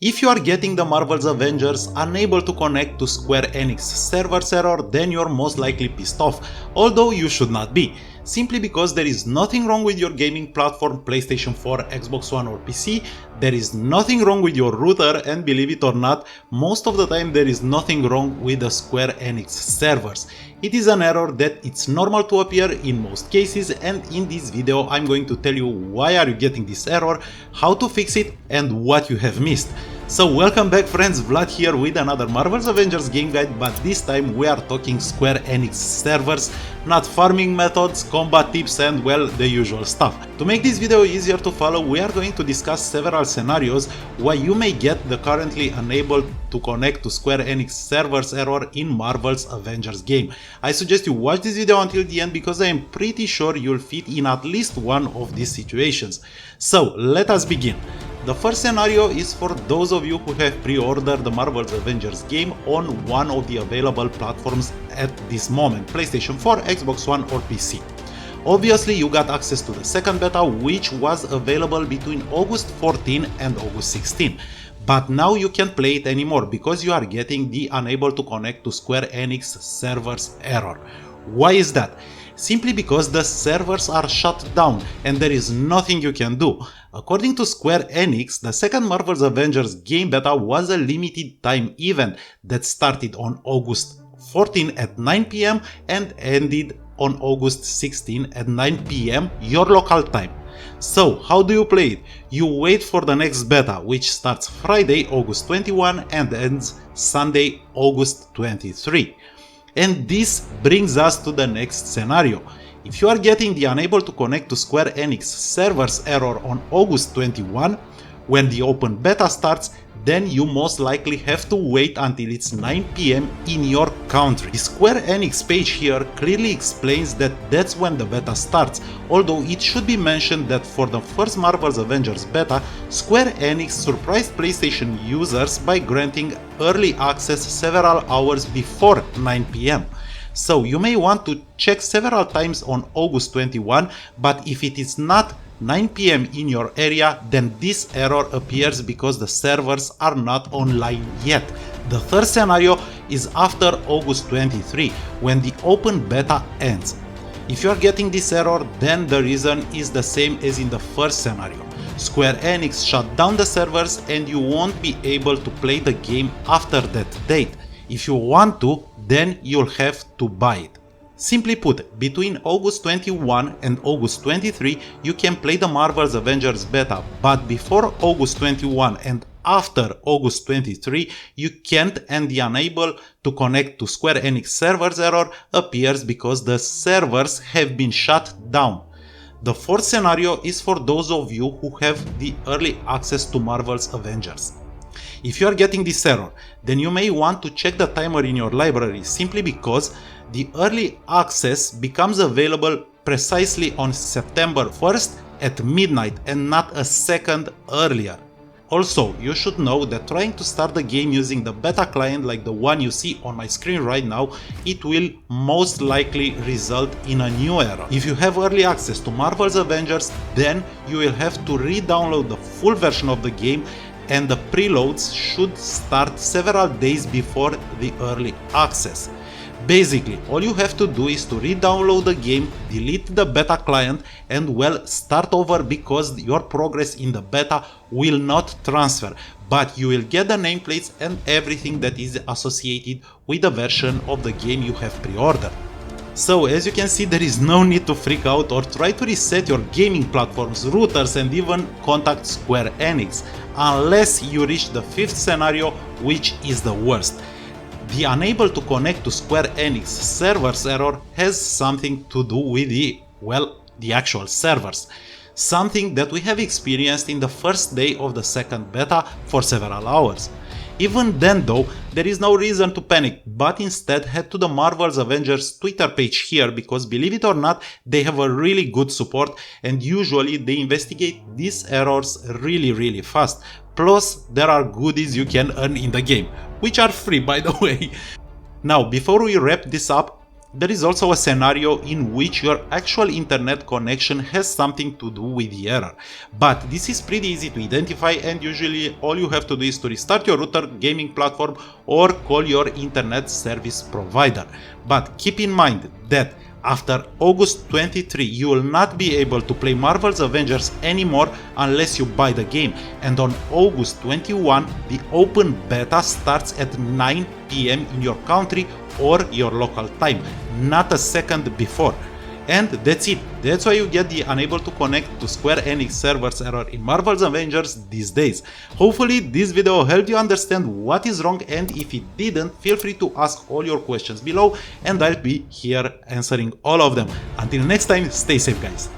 If you are getting the Marvel's Avengers unable to connect to Square Enix servers error, then you're most likely pissed off, although you should not be, simply because there is nothing wrong with your gaming platform PlayStation 4, Xbox One or PC, there is nothing wrong with your router, and believe it or not, most of the time there is nothing wrong with the Square Enix servers. It is an error that it's normal to appear in most cases, and in this video I'm going to tell you why are you getting this error, how to fix it and what you have missed. So welcome back friends, Vlad here with another Marvel's Avengers game guide, but this time we are talking Square Enix servers, not farming methods, combat tips and well, the usual stuff. To make this video easier to follow, we are going to discuss several scenarios why you may get the currently unable to connect to Square Enix servers error in Marvel's Avengers game. I suggest you watch this video until the end because I am pretty sure you'll fit in at least one of these situations. So let us begin. The first scenario is for those of you who have pre-ordered the Marvel's Avengers game on one of the available platforms at this moment, PlayStation 4, Xbox One or PC. Obviously you got access to the second beta, which was available between August 14 and August 16. But now you can't play it anymore because you are getting the unable to connect to Square Enix servers error. Why is that? Simply because the servers are shut down and there is nothing you can do. According to Square Enix, the second Marvel's Avengers game beta was a limited time event that started on August 14 at 9 PM and ended on August 16 at 9 PM your local time. So how do you play it? You wait for the next beta, which starts Friday, August 21 and ends Sunday, August 23. And this brings us to the next scenario. If you are getting the unable to connect to Square Enix servers error on August 21, when the open beta starts, then you most likely have to wait until it's 9 PM in your country. The Square Enix page here clearly explains that that's when the beta starts, although it should be mentioned that for the first Marvel's Avengers beta, Square Enix surprised PlayStation users by granting early access several hours before 9 PM. So you may want to check several times on August 21, but if it is not 9 PM in your area, then this error appears because the servers are not online yet. The third scenario is after August 23, when the open beta ends. If you are getting this error, then the reason is the same as in the first scenario. Square Enix shut down the servers and you won't be able to play the game after that date. If you want to, then you'll have to buy it. Simply put, between August 21 and August 23 you can play the Marvel's Avengers beta, but before August 21 and after August 23 you can't, and the unable to connect to Square Enix servers error appears because the servers have been shut down. The fourth scenario is for those of you who have the early access to Marvel's Avengers. If you are getting this error, then you may want to check the timer in your library, simply because the early access becomes available precisely on September 1st at midnight and not a second earlier. Also, you should know that trying to start the game using the beta client like the one you see on my screen right now, it will most likely result in a new error. If you have early access to Marvel's Avengers, then you will have to re-download the full version of the game, and the preloads should start several days before the early access. Basically, all you have to do is to re-download the game, delete the beta client and well, start over, because your progress in the beta will not transfer, but you will get the nameplates and everything that is associated with the version of the game you have pre-ordered. So as you can see, there is no need to freak out or try to reset your gaming platforms, routers and even contact Square Enix, unless you reach the fifth scenario, which is the worst. The unable to connect to Square Enix servers error has something to do with the actual servers. Something that we have experienced in the first day of the second beta for several hours. Even then though, there is no reason to panic, but instead head to the Marvel's Avengers Twitter page here, because believe it or not, they have a really good support and usually they investigate these errors really fast. Plus, there are goodies you can earn in the game, which are free by the way. Now, before we wrap this up, There is also a scenario in which your actual internet connection has something to do with the error. But this is pretty easy to identify, and usually all you have to do is to restart your router, gaming platform, or call your internet service provider. But keep in mind that after August 23, you will not be able to play Marvel's Avengers anymore unless you buy the game, and on August 21, the open beta starts at 9 PM in your country or your local time, not a second before. And that's it. That's why you get the unable to connect to Square Enix servers error in Marvel's Avengers these days. Hopefully this video helped you understand what is wrong, and if it didn't, feel free to ask all your questions below and I'll be here answering all of them. Until next time, stay safe guys.